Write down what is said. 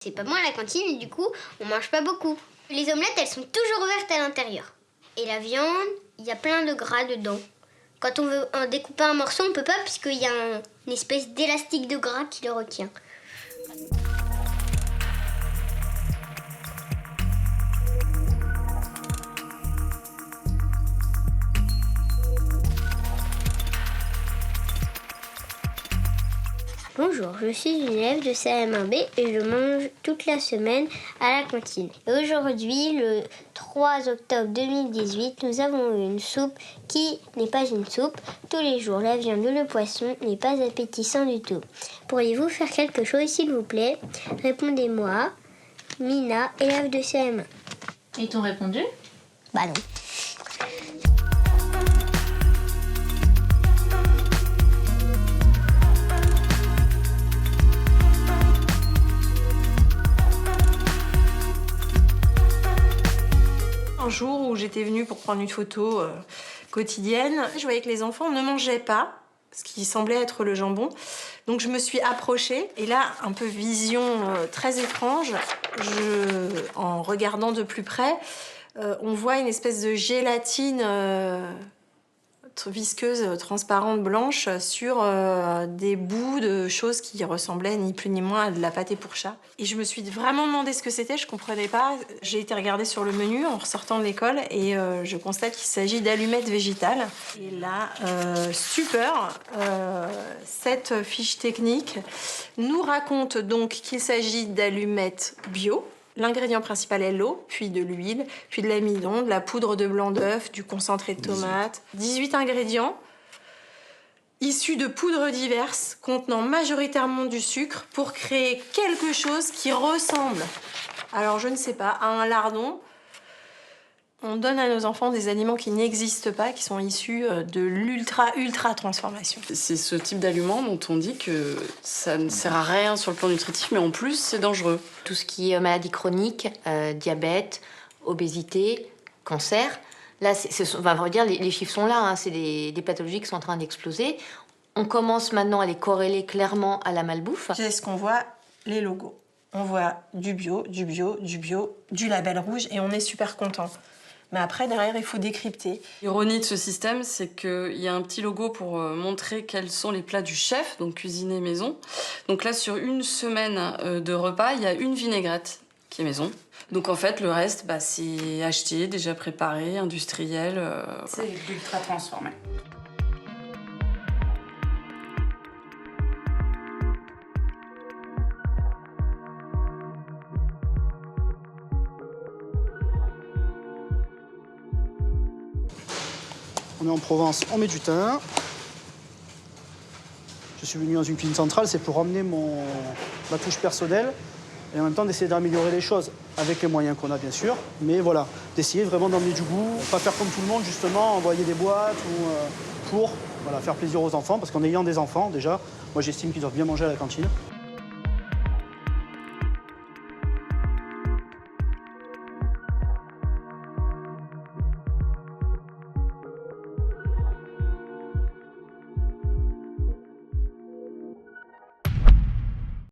C'est pas bon à la cantine et du coup, on mange pas beaucoup. Les omelettes, elles sont toujours ouvertes à l'intérieur. Et la viande, il y a plein de gras dedans. Quand on veut en découper un morceau, on peut pas puisqu'il y a une espèce d'élastique de gras qui le retient. Bonjour, je suis une élève de CM1B et je mange toute la semaine à la cantine. Et aujourd'hui, le 3 octobre 2018, nous avons eu une soupe qui n'est pas une soupe. Tous les jours, la viande ou le poisson n'est pas appétissant du tout. Pourriez-vous faire quelque chose, s'il vous plaît? Répondez-moi, Mina, élève de CM1. Ils t'ont répondu? Bah non. Un jour où j'étais venue pour prendre une photo quotidienne, je voyais que les enfants ne mangeaient pas ce qui semblait être le jambon. Donc je me suis approchée et là, un peu vision très étrange, en regardant de plus près, on voit une espèce de gélatine visqueuse, transparente, blanche sur des bouts de choses qui ressemblaient ni plus ni moins à de la pâté pour chat. Et je me suis vraiment demandé ce que c'était, je comprenais pas. J'ai été regarder sur le menu en ressortant de l'école et je constate qu'il s'agit d'allumettes végétales. Et là, super, cette fiche technique nous raconte donc qu'il s'agit d'allumettes bio. L'ingrédient principal est l'eau, puis de l'huile, puis de l'amidon, de la poudre de blanc d'œuf, du concentré de tomate. 18 ingrédients issus de poudres diverses contenant majoritairement du sucre pour créer quelque chose qui ressemble, alors je ne sais pas, à un lardon. On donne à nos enfants des aliments qui n'existent pas, qui sont issus de l'ultra transformation. C'est ce type d'aliment dont on dit que ça ne sert à rien sur le plan nutritif, mais en plus, c'est dangereux. Tout ce qui est maladie chronique, diabète, obésité, cancer. Là, on va dire, les chiffres sont là, hein, c'est des pathologies qui sont en train d'exploser. On commence maintenant à les corréler clairement à la malbouffe. C'est ce qu'on voit, les logos. On voit du bio, du bio, du bio, du label rouge et on est super content. Mais après, derrière, il faut décrypter. L'ironie de ce système, c'est qu'il y a un petit logo pour montrer quels sont les plats du chef, donc cuisiner maison. Donc là, sur une semaine de repas, il y a une vinaigrette qui est maison. Donc en fait, le reste, c'est acheté, déjà préparé, industriel. C'est ultra transformé. On est en Provence, on met du thym. Je suis venu dans une cuisine centrale, c'est pour emmener ma touche personnelle et en même temps d'essayer d'améliorer les choses avec les moyens qu'on a bien sûr. Mais voilà, d'essayer vraiment d'emmener du goût, pas faire comme tout le monde justement, envoyer des boîtes ou pour faire plaisir aux enfants. Parce qu'en ayant des enfants déjà, moi j'estime qu'ils doivent bien manger à la cantine.